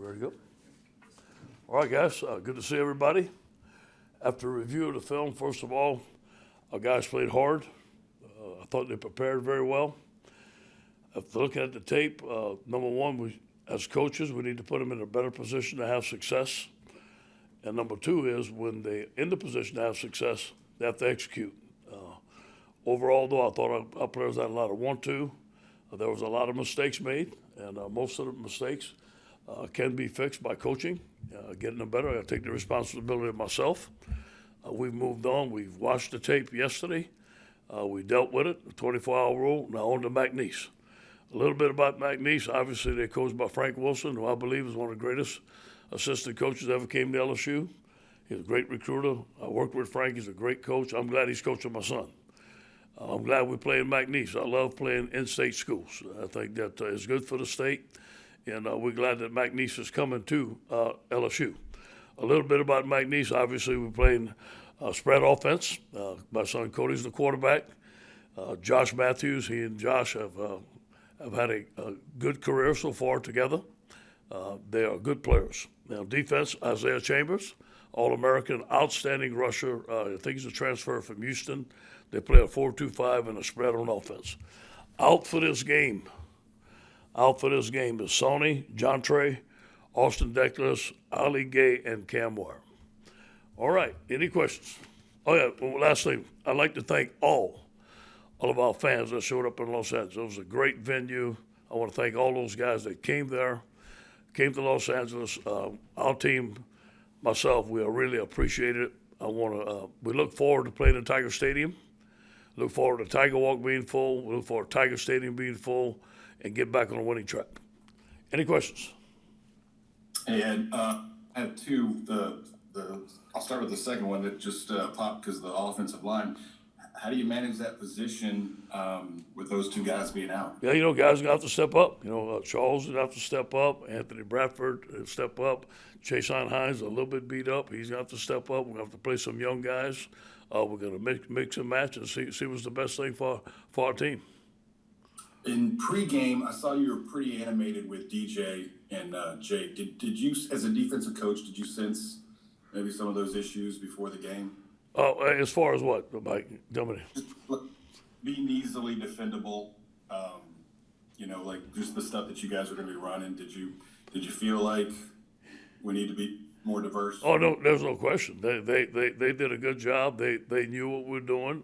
Ready to go? All right, guys. Good to see everybody. After a review of the film, first of all, our guys played hard. I thought they prepared very well. After looking at the tape, number one, as coaches, we need to put them in a better position to have success. And number two is when they're in the position to have success, they have to execute. Overall, though, I thought our players had a lot of want-to. There was a lot of mistakes made, and most of the mistakes can be fixed by coaching, getting them better. I take the responsibility of myself. We've moved on. We've watched the tape yesterday. We dealt with it, the 24-hour rule. Now on to McNeese. A little bit about McNeese. Obviously, they're coached by Frank Wilson, who I believe is one of the greatest assistant coaches that ever came to LSU. He's a great recruiter. I worked with Frank. He's a great coach. I'm glad he's coaching my son. I'm glad we're playing McNeese. I love playing in-state schools. I think that is good for the state, and we're glad that McNeese is coming to LSU. A little bit about McNeese. Obviously, we're playing spread offense. My son Cody's the quarterback. Josh Matthews, he and Josh have had a good career so far together. They are good players. Now, defense, Isaiah Chambers, All-American, outstanding rusher. I think he's a transfer from Houston. They play a 4-2-5 and a spread on offense. Out for this game is Sonny, John Trey, Austin Deckles, Ali Gay, and Cam Wire. All right, any questions? Oh, yeah, well, last thing, I'd like to thank all of our fans that showed up in Los Angeles. It was a great venue. I want to thank all those guys that came there, came to Los Angeles. Our team, myself, we really appreciate it. We look forward to playing in Tiger Stadium. Look forward to Tiger Walk being full. We look forward to Tiger Stadium being full and get back on a winning track. Any questions? Hey, Ed, I have two. I'll start with the second one that just popped because of the offensive line. How do you manage that position with those two guys being out? Yeah, guys are going to have to step up. Charles is going to have to step up. Anthony Bradford step up. Chason Hines a little bit beat up. He's going to have to step up. We're going to have to play some young guys. We're going to mix and match and see what's the best thing for our team. In pregame, I saw you were pretty animated with DJ and Jake. Did you, as a defensive coach, did you sense maybe some of those issues before the game? As far as what, Mike? Tell me. Being easily defendable, like just the stuff that you guys were going to be running. Did you feel like we need to be more diverse? Oh no, there's no question. They did a good job. They knew what we were doing.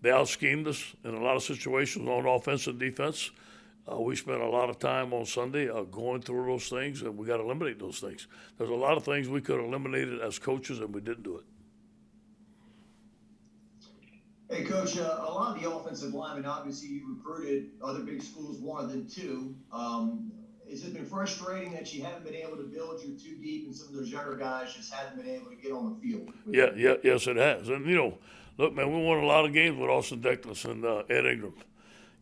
They out-schemed us in a lot of situations on offense and defense. We spent a lot of time on Sunday going through those things, and we got to eliminate those things. There's a lot of things we could have eliminated as coaches, and we didn't do it. Hey, Coach, a lot of the offensive linemen, obviously you recruited, other big schools wanted them too. Has it been frustrating that you haven't been able to build your too deep and some of those younger guys just haven't been able to get on the field? Yes, it has. And, look, man, we won a lot of games with Austin Deckles and Ed Ingram.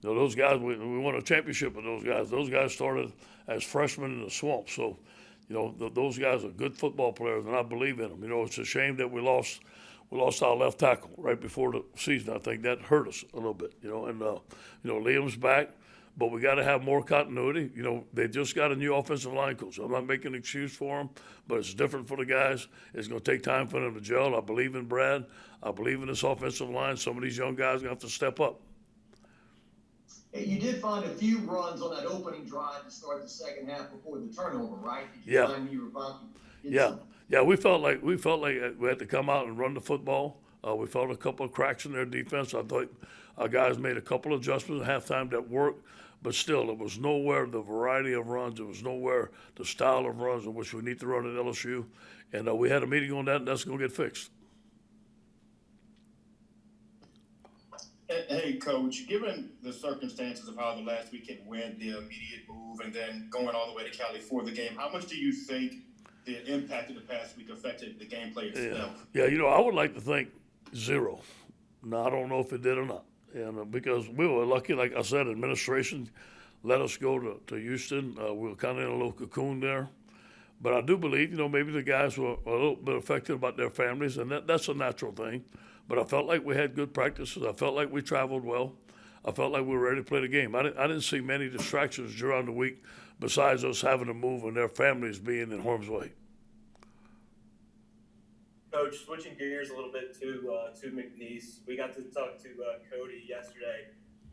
Those guys, we won a championship with those guys. Those guys started as freshmen in the swamp. So, those guys are good football players, and I believe in them. It's a shame that we lost our left tackle right before the season. I think that hurt us a little bit, and Liam's back, but we got to have more continuity. They just got a new offensive line coach. I'm not making an excuse for them, but it's different for the guys. It's going to take time for them to gel. I believe in Brad. I believe in this offensive line. Some of these young guys are going to have to step up. Hey, you did find a few runs on that opening drive to start the second half before the turnover, right? Did you find you were Yeah, we felt like we had to come out and run the football. We felt a couple of cracks in their defense. I thought our guys made a couple of adjustments at halftime that worked, but still, it was nowhere the variety of runs. It was nowhere the style of runs in which we need to run at LSU. And we had a meeting on that, and that's going to get fixed. Hey, Coach, given the circumstances of how the last weekend went, the immediate move, and then going all the way to Cali for the game, how much do you think the impact of the past week affected the gameplay itself? Yeah, I would like to think zero. Now, I don't know if it did or not. And because we were lucky, like I said, administration let us go to Houston. We were kind of in a little cocoon there. But I do believe, maybe the guys were a little bit affected about their families, and that's a natural thing. But I felt like we had good practices. I felt like we traveled well. I felt like we were ready to play the game. I didn't see many distractions during the week besides us having to move and their families being in harm's way. Coach, switching gears a little bit to McNeese, we got to talk to Cody yesterday,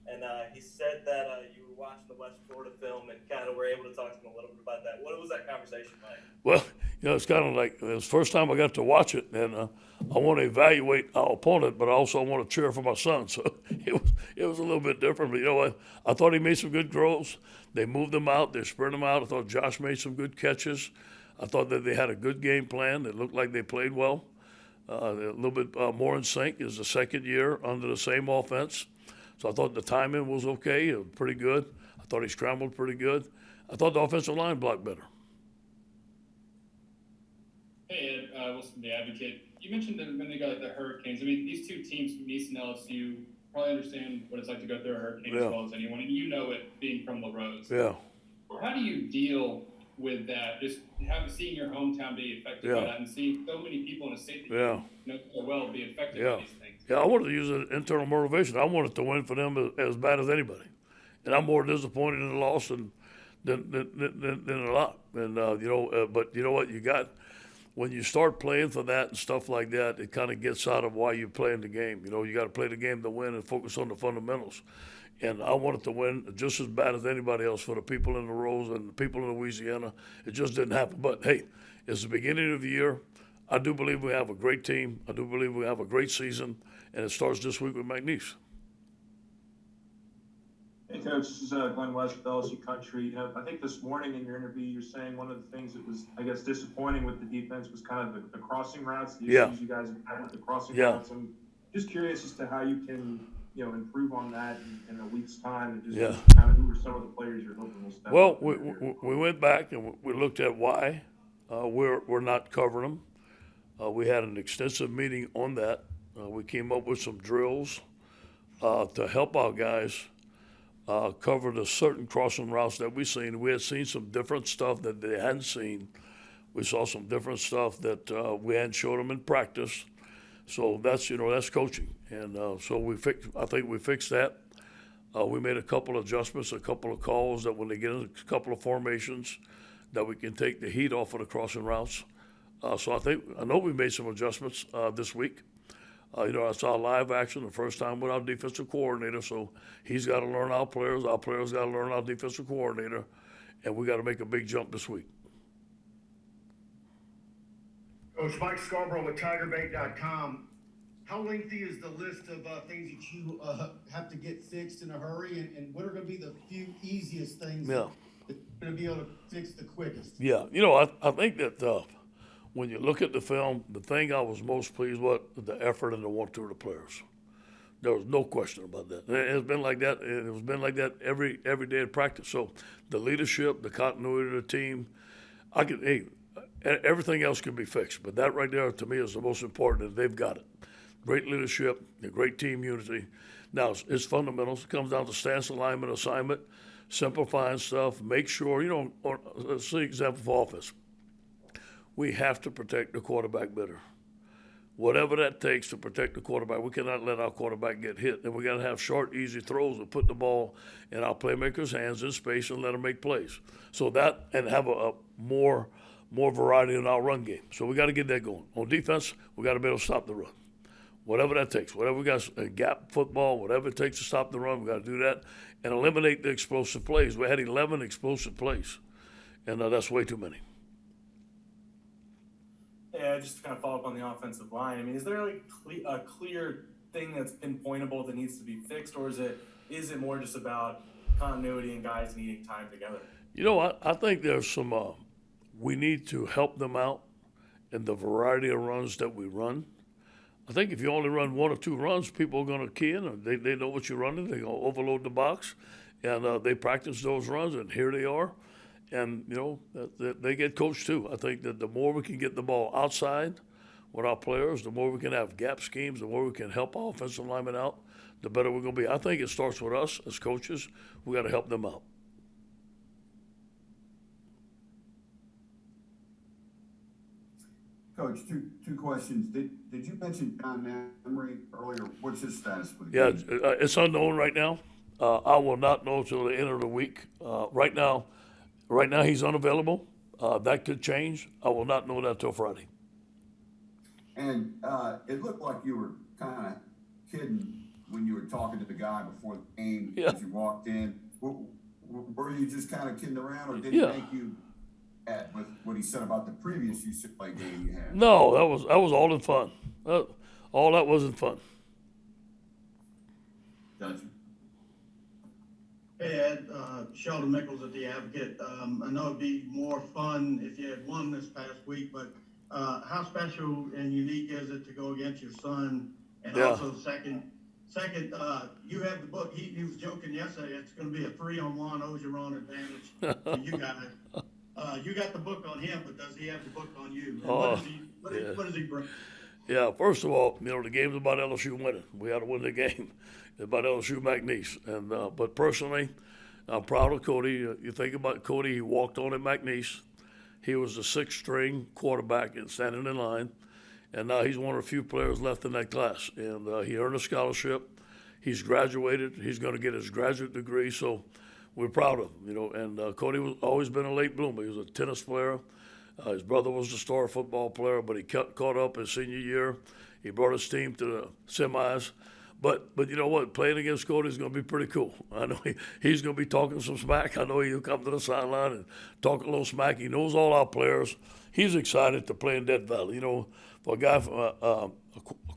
and he said that you were watching the West Florida film and kind of were able to talk to him a little bit about that. What was that conversation like? Well, it's kind of like it was the first time I got to watch it, and I want to evaluate our opponent, but I also want to cheer for my son. So it was a little bit different. But you know what? I thought he made some good throws. They moved him out. They spread him out. I thought Josh made some good catches. I thought that they had a good game plan. It looked like they played well. A little bit more in sync. Is the second year under the same offense. So I thought the timing was okay. It was pretty good. I thought he scrambled pretty good. I thought the offensive line blocked better. Hey, Ed, Wilson, the Advocate. You mentioned that when they got the Hurricanes. I mean, these two teams, McNeese and LSU, probably understand what it's like to go through a hurricane as well as anyone, and you know it being from La Rose. Yeah. How do you deal with that? Just seeing your hometown be affected by that, and seeing so many people in a state that you know so well be affected by these things. Yeah, I wanted to use an internal motivation. I wanted to win for them as bad as anybody, and I'm more disappointed in the loss than a lot. And but you know what? You got when you start playing for that and stuff like that, it kind of gets out of why you're playing the game. You know, you got to play the game to win and focus on the fundamentals. And I wanted to win just as bad as anybody else for the people in the Rose and the people in Louisiana. It just didn't happen. But, hey, it's the beginning of the year. I do believe we have a great team. I do believe we have a great season. And it starts this week with McNeese. Hey, Coach, this is Glenn West with LSU Country. You know, I think this morning in your interview, you're saying one of the things that was, I guess, disappointing with the defense was kind of the crossing routes, the issues you guys have had with the crossing routes. I'm just curious as to how you can, you know, improve on that in a week's time, and just kind of who are some of the players you're hoping will step up. Well, we went back and we looked at why we're not covering them. We had an extensive meeting on that. We came up with some drills to help our guys cover the certain crossing routes that we seen. We had seen some different stuff that they hadn't seen. We saw some different stuff that we hadn't showed them in practice. So that's coaching, and so I think we fixed that. We made a couple of adjustments, a couple of calls that when they get in a couple of formations, that we can take the heat off of the crossing routes. So I know we made some adjustments this week. I saw live action the first time with our defensive coordinator, so he's got to learn our players got to learn our defensive coordinator, and we got to make a big jump this week. Coach Mike Scarborough with TigerBait.com. How lengthy is the list of things that you have to get fixed in a hurry, and what are going to be the few easiest things that you're going to be able to fix the quickest? Yeah, I think that when you look at the film, the thing I was most pleased with the effort and the want-to of the players. There was no question about that. It's been like that. It's been like that every day of practice. So the leadership, the continuity of the team, everything else can be fixed. But that right there, to me, is the most important, and they've got it. Great leadership, a great team unity. Now, it's fundamentals. It comes down to stance, alignment, assignment, simplifying stuff. Make sure, let's see example for offense. We have to protect the quarterback better. Whatever that takes to protect the quarterback, we cannot let our quarterback get hit. And we got to have short, easy throws and put the ball in our playmakers' hands in space and let them make plays. So that, and have a more variety in our run game. So we got to get that going. On defense, we got to be able to stop the run. Whatever that takes, whatever we got, gap football, whatever it takes to stop the run, we got to do that and eliminate the explosive plays. We had 11 explosive plays, and that's way too many. Yeah, just to kind of follow up on the offensive line. I mean, is there like a clear thing that's pinpointable that needs to be fixed, or is it more just about continuity and guys needing time together? I think there's some. We need to help them out in the variety of runs that we run. I think if you only run one or two runs, people are going to key in. They know what you're running. They're going to overload the box, and they practice those runs, and here they are. And, they get coached too. I think that the more we can get the ball outside with our players, the more we can have gap schemes, the more we can help our offensive linemen out, the better we're going to be. I think it starts with us as coaches. We got to help them out. Coach, two questions. Did you mention John Emery earlier? What's his status, please? Yeah, it's unknown right now. I will not know till the end of the week. Right now he's unavailable. That could change. I will not know that till Friday. And it looked like you were kind of kidding when you were talking to the guy before the game as you walked in. Were you just kind of kidding around, or did he make you with what he said about the previous UCLA game you had? No, that was all in fun. All that wasn't fun. Gotcha. Hey, Ed, Sheldon Mickles at the Advocate. I know it'd be more fun if you had won this past week, but how special and unique is it to go against your son? And also, second, you have the book. He was joking yesterday. It's going to be a 3-on-1 Orgeron advantage for you guys. You got the book on him, but does he have the book on you? And what does he bring? Yeah, first of all, the game's about LSU winning. We had to win the game. It's about LSU McNeese. And but personally, I'm proud of Cody. You think about Cody, he walked on at McNeese. He was the 6th string quarterback and standing in line. And now he's one of the few players left in that class. And he earned a scholarship. He's graduated. He's going to get his graduate degree. So we're proud of him, And Cody was always been a late bloomer. He was a tennis player. His brother was a star football player, but he caught up his senior year. He brought his team to the semis. But you know what? Playing against Cody is going to be pretty cool. I know he's going to be talking some smack. I know he'll come to the sideline and talk a little smack. He knows all our players. He's excited to play in Death Valley. For a guy, a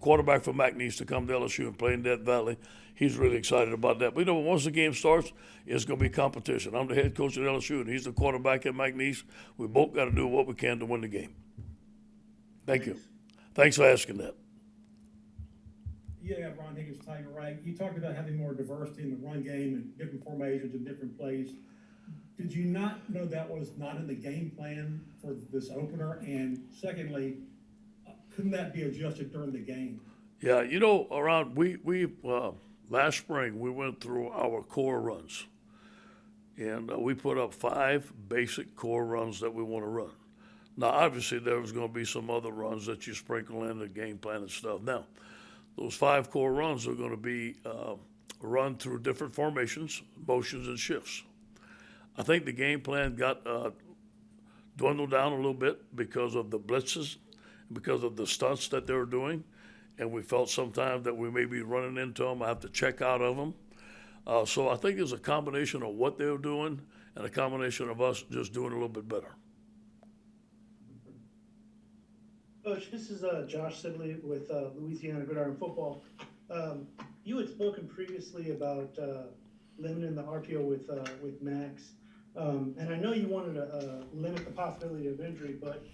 quarterback from McNeese to come to LSU and play in Death Valley, he's really excited about that. But once the game starts, it's going to be competition. I'm the head coach at LSU, and he's the quarterback at McNeese. We both got to do what we can to win the game. Thank you. Thanks for asking that. Yeah, Ron Higgins, Tiger, right? You talked about having more diversity in the run game and different formations and different plays. Did you not know that was not in the game plan for this opener? And secondly, couldn't that be adjusted during the game? Yeah, around we last spring we went through our core runs, and we put up 5 basic core runs that we want to run. Now, obviously, there was going to be some other runs that you sprinkle in the game plan and stuff. Now, those 5 core runs are going to be run through different formations, motions, and shifts. I think the game plan got dwindled down a little bit because of the blitzes, because of the stunts that they were doing, and we felt sometimes that we may be running into them. I have to check out of them. So I think it's a combination of what they were doing and a combination of us just doing a little bit better. Coach, this is Josh Sibley with Louisiana Gridiron Football. You had spoken previously about limiting the RPO with Max, and I know you wanted to limit the possibility of injury, but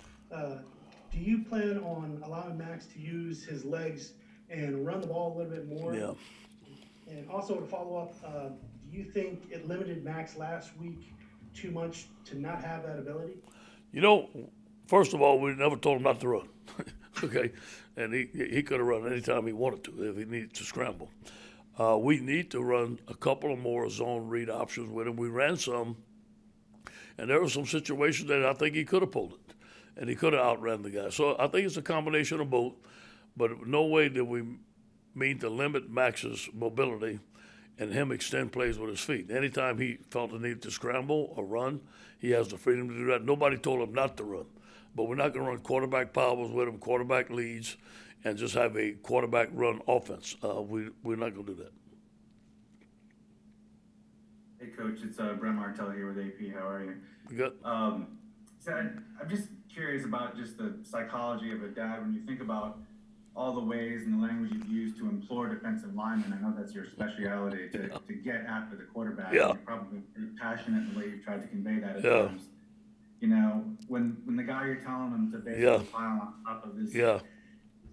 do you plan on allowing Max to use his legs and run the ball a little bit more? Yeah. And also to follow up, do you think it limited Max last week too much to not have that ability? First of all, we never told him not to run. Okay, and he could have run anytime he wanted to if he needed to scramble. We need to run a couple of more zone read options with him. We ran some, and there were some situations that I think he could have pulled it, and he could have outran the guy. So I think it's a combination of both, but no way did we mean to limit Max's mobility and him extend plays with his feet. Anytime he felt the need to scramble or run, he has the freedom to do that. Nobody told him not to run. But we're not going to run quarterback powers with him, quarterback leads, and just have a quarterback run offense. We're not going to do that. Hey, Coach, it's Brent Martell here with AP. How are you? Good. So I'm just curious about just the psychology of a dad when you think about all the ways and the language you've used to implore defensive linemen. I know that's your specialty to get after the quarterback. Yeah. You're probably pretty passionate in the way you've tried to convey that at Yeah. times. When the guy you're telling him to basically pile on top of this,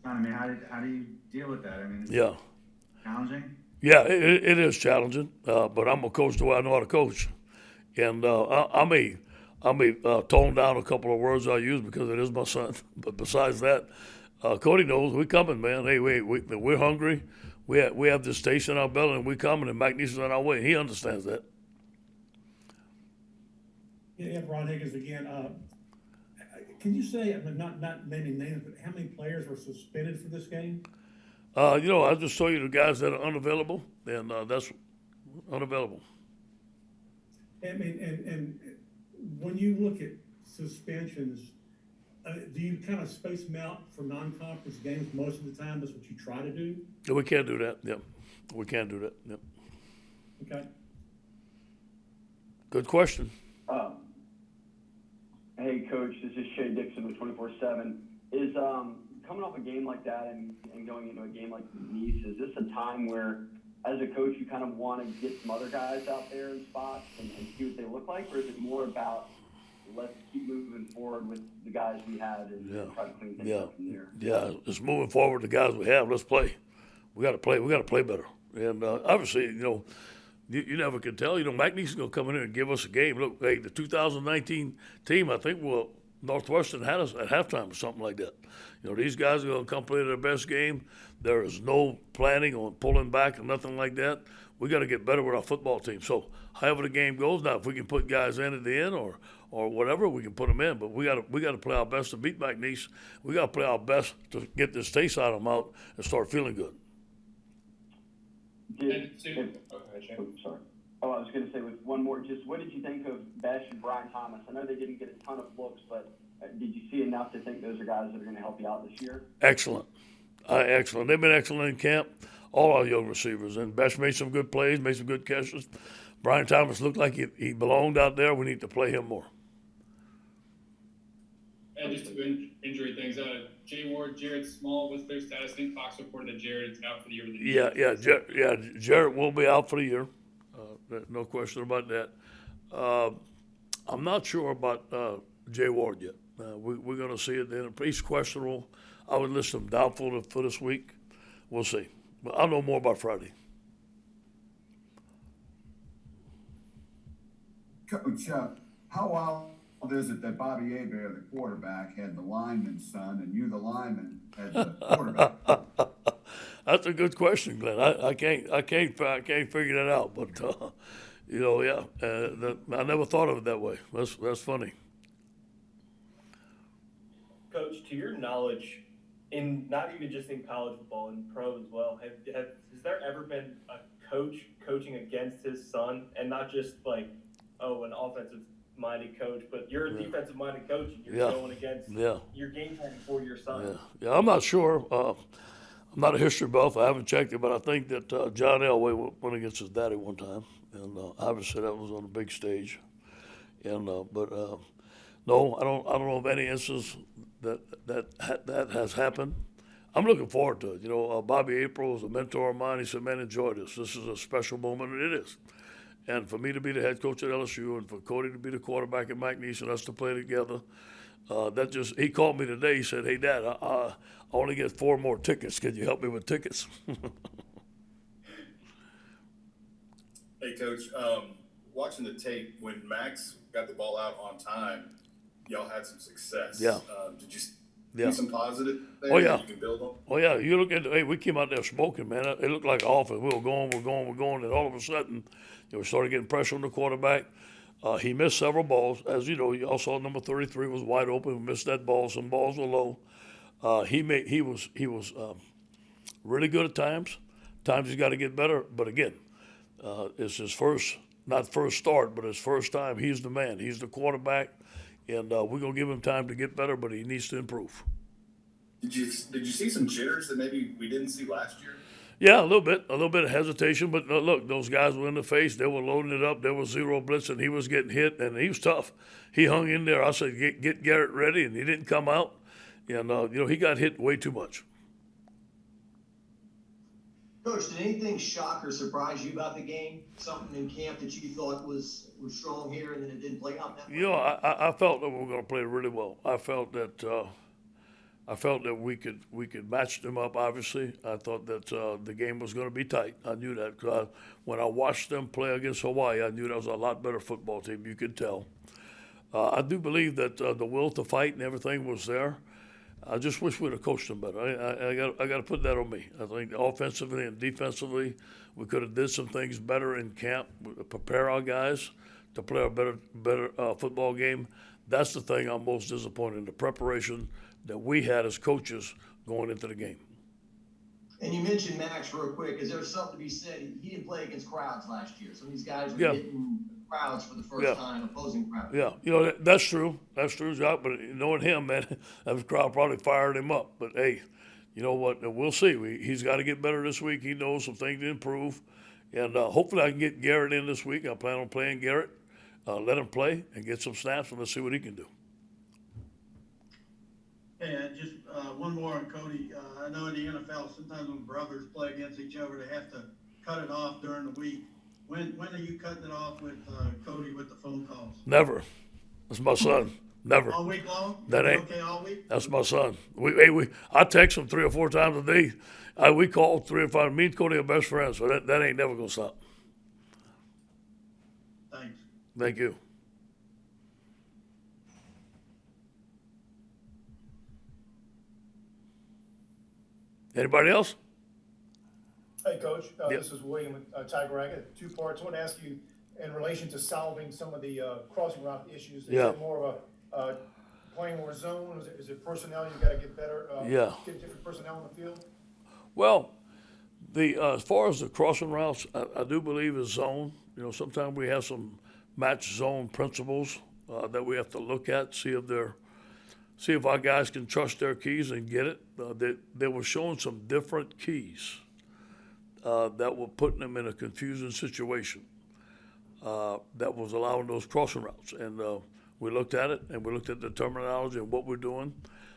how do you deal with that? I mean, is it challenging? Yeah, it is challenging, but I'm a coach the way I know how to coach. And I may tone down a couple of words I use because it is my son. But besides that, Cody knows we're coming, man. Hey, we're hungry. We have this taste in our belly, and we're coming, and McNeese is on our way. He understands that. Yeah, Ron Higgins again. Can you say, not naming names, but how many players were suspended for this game? I just told you the guys that are unavailable, and that's unavailable. I mean, and when you look at suspensions, do you kind of space them out for non-conference games most of the time? That's what you try to do? No, we can't do that. Yep. We can't do that. Yep. Okay. Good question. Hey, Coach, this is Shea Dixon with 24/7. Is coming off a game like that and going into a game like Nice, is this a time where, as a coach, you kind of want to get some other guys out there in spots and see what they look like, or is it more about let's keep moving forward with the guys we had and try to clean things up from there? Yeah, just moving forward, the guys we have, let's play. We got to play. We got to play better. And obviously, you never can tell. McNeese is going to come in here and give us a game. Look, hey, the 2019 team, I think, Northwestern had us at halftime or something like that. These guys are going to come play their best game. There is no planning on pulling back or nothing like that. We got to get better with our football team. So, however the game goes, now if we can put guys in at the end or whatever, we can put them in. But we got to play our best to beat McNeese. We got to play our best to get this taste out of them out and start feeling good. Sorry. Oh, I was going to say with one more, just what did you think of Besh and Brian Thomas? I know they didn't get a ton of looks, but did you see enough to think those are guys that are going to help you out this year? Excellent. Excellent. They've been excellent in camp, all our young receivers. And Besh made some good plays, made some good catches. Brian Thomas looked like he belonged out there. We need to play him more. And just to injury things, Jay Ward, Jared Small, what's their status? I think Fox reported that Jared is out for the year. Jared will be out for the year. No question about that. I'm not sure about Jay Ward yet. We're going to see it then. He's questionable. I would list him doubtful for this week. We'll see. But I'll know more about Friday. Coach, how wild is it that Bobby Hebert, the quarterback, had the lineman's son, and you, the lineman, had the quarterback? That's a good question, Glenn. I can't figure that out. But I never thought of it that way. That's funny. Coach, to your knowledge, in not even just in college football, in pro as well, has there ever been a coach coaching against his son, and not just like, an offensive-minded coach, but you're a defensive-minded coach and you're going against your game plan for your son? Yeah, I'm not sure. I'm not a history buff. I haven't checked it, but I think that John Elway went against his daddy one time, and obviously that was on a big stage. And no, I don't know of any instance that has happened. I'm looking forward to it. Bobby April is a mentor of mine. He said, "Man, enjoy this. This is a special moment," and it is. And for me to be the head coach at LSU, and for Cody to be the quarterback at McNeese, and us to play together, he called me today. He said, "Hey, Dad, I want to get 4 more tickets. Can you help me with tickets?" Hey, Coach, watching the tape, when Max got the ball out on time, y'all had some success. Yeah. Did you see some positive things that you can build on? Oh, yeah. You look at we came out there smoking, man. It looked like offense. We were going, and all of a sudden, we started getting pressure on the quarterback. He missed several balls. As you know, you all saw number 33 was wide open. We missed that ball. Some balls were low. He was really good at times. Times he's got to get better. But again, it's his first start, but his first time. He's the man. He's the quarterback, and we're gonna give him time to get better. But he needs to improve. Did you see some jitters that maybe we didn't see last year? Yeah, a little bit of hesitation, but look, those guys were in the face. They were loading it up. There was zero blitz, and he was getting hit, and he was tough. He hung in there. I said, get Garrett ready, and he didn't come out. And, he got hit way too much. Coach, did anything shock or surprise you about the game? Something in camp that you thought was strong here, and then it didn't play out that way? I felt that we were going to play really well. I felt that we could match them up. Obviously, I thought that the game was going to be tight. I knew that because when I watched them play against Hawaii, I knew that was a lot better football team. You could tell. I do believe that the will to fight and everything was there. I just wish we'd have coached them better. I got to put that on me. I think offensively and defensively, we could have did some things better in camp, prepare our guys to play a better football game. That's the thing I'm most disappointed in, the preparation that we had as coaches going into the game. And you mentioned Max real quick. Is there something to be said? He didn't play against crowds last year. Some of these guys are Yeah. getting crowds for the first time, opposing crowds. Yeah, you know, that's true. That's true, Jacques. But knowing him, man, that crowd probably fired him up. But hey, you know what? We'll see. He's got to get better this week. He knows some things to improve. And hopefully I can get Garrett in this week. I plan on playing Garrett. Let him play and get some snaps, and let's see what he can do. Hey, just one more on Cody. I know in the NFL, sometimes when brothers play against each other, they have to cut it off during the week. When are you cutting it off with Cody with the phone calls? Never. That's my son. Never. All week long? That ain't okay all week? That's my son. I text him 3 or 4 times a day. We call 3 or 5. Me and Cody are best friends, so that ain't never gonna stop. Thanks. Thank you. Anybody else? Hey, Coach. Yep. This is William with Tiger Racket. 2 parts. I want to ask you in relation to solving some of the crossing route issues. Is it more of a playing more zone? Is it personnel? You got to get better. Get different personnel on the field. Well, as far as the crossing routes, I do believe is zone. You know, sometimes we have some match zone principles that we have to look at, see if our guys can trust their keys and get it. They were showing some different keys that were putting them in a confusing situation that was allowing those crossing routes. And we looked at it, and we looked at the terminology and what we're doing.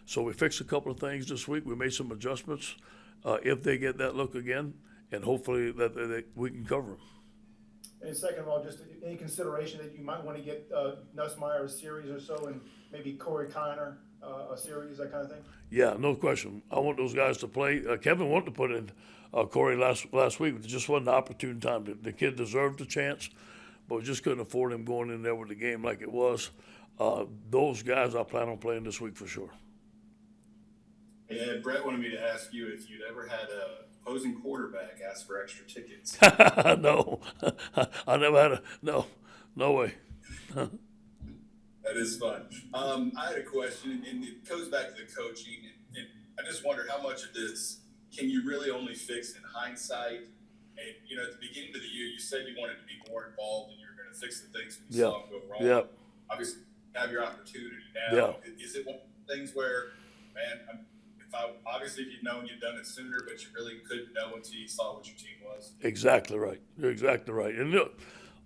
So we fixed a couple of things this week. We made some adjustments if they get that look again, and hopefully that we can cover them. And second of all, just any consideration that you might want to get Nussmeier a series or so, and maybe Corey Kiner a series, that kind of thing? Yeah, no question. I want those guys to play. Kevin wanted to put in Corey last week, but it just wasn't an opportune time. The kid deserved a chance, but we just couldn't afford him going in there with the game like it was. Those guys I plan on playing this week for sure. Yeah, Brett wanted me to ask you if you'd ever had a opposing quarterback ask for extra tickets. No, I never had no way. That is fun. I had a question, and it goes back to the coaching, and I just wonder how much of this can you really only fix in hindsight? And, you know, at the beginning of the year, you said you wanted to be more involved and you were going to fix the things when you saw them go wrong. Yeah. Obviously, you have your opportunity now. Yeah. Is it one of the things where, man, obviously if you'd known you'd done it sooner, but you really couldn't know until you saw what your team was? Exactly right. You're exactly right. And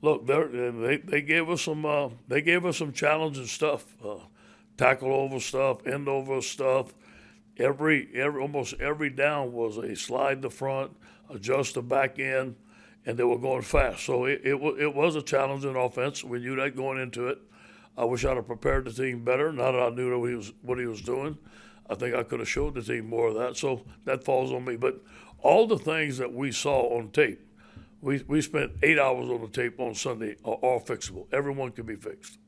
look, they gave us some challenging stuff, tackle over stuff, end over stuff. Almost every down was a slide to front, adjust the back end, and they were going fast. So it was a challenging offense. We knew that going into it. I wish I'd have prepared the team better. Now that I knew what he was doing, I think I could have showed the team more of that. So that falls on me. But all the things that we saw on tape, we spent 8 hours on the tape on Sunday, are all fixable. Everyone can be fixed.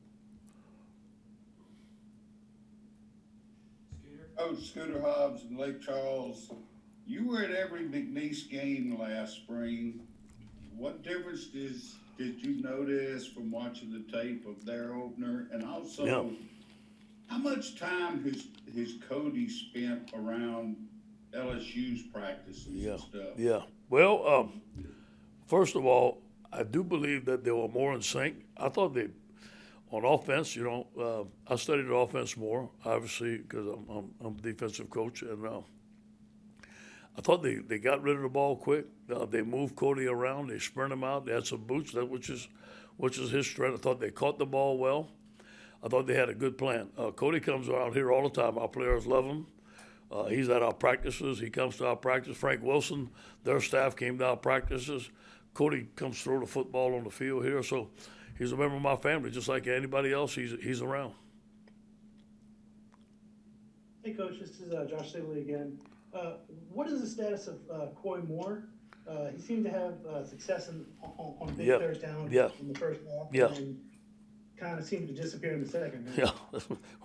Coach Scooter Hobbs in Lake Charles, you were at every McNeese game last spring. What difference did you notice from watching the tape of their opener? And also, how much time has Cody spent around LSU's practices and stuff? Yeah. Well, first of all, I do believe that they were more in sync. I thought on offense, I studied the offense more, obviously, because I'm a defensive coach, and I thought they got rid of the ball quick. They moved Cody around. They sprint him out. They had some boots, which is his strength. I thought they caught the ball well. I thought they had a good plan. Cody comes around here all the time. Our players love him. He's at our practices. He comes to our practice. Frank Wilson, their staff came to our practices. Cody comes throw the football on the field here. So he's a member of my family, just like anybody else. He's around. Hey, Coach, this is Josh Sibley again. What is the status of Coy Moore? He seemed to have success on big third down in the first half, and kind of seemed to disappear in the second. Yeah,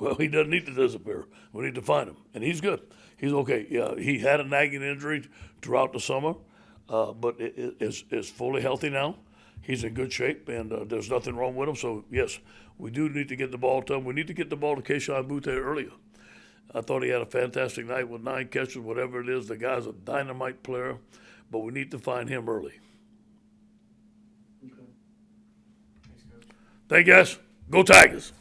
well, he doesn't need to disappear. We need to find him, and he's good. He's okay. Yeah, he had a nagging injury throughout the summer, but is fully healthy now. He's in good shape, and there's nothing wrong with him. So, yes, we do need to get the ball to him. We need to get the ball to Keyshawn Butte earlier. I thought he had a fantastic night with 9 catches, whatever it is. The guy's a dynamite player, but we need to find him early. Okay. Thank you, guys. Go Tigers.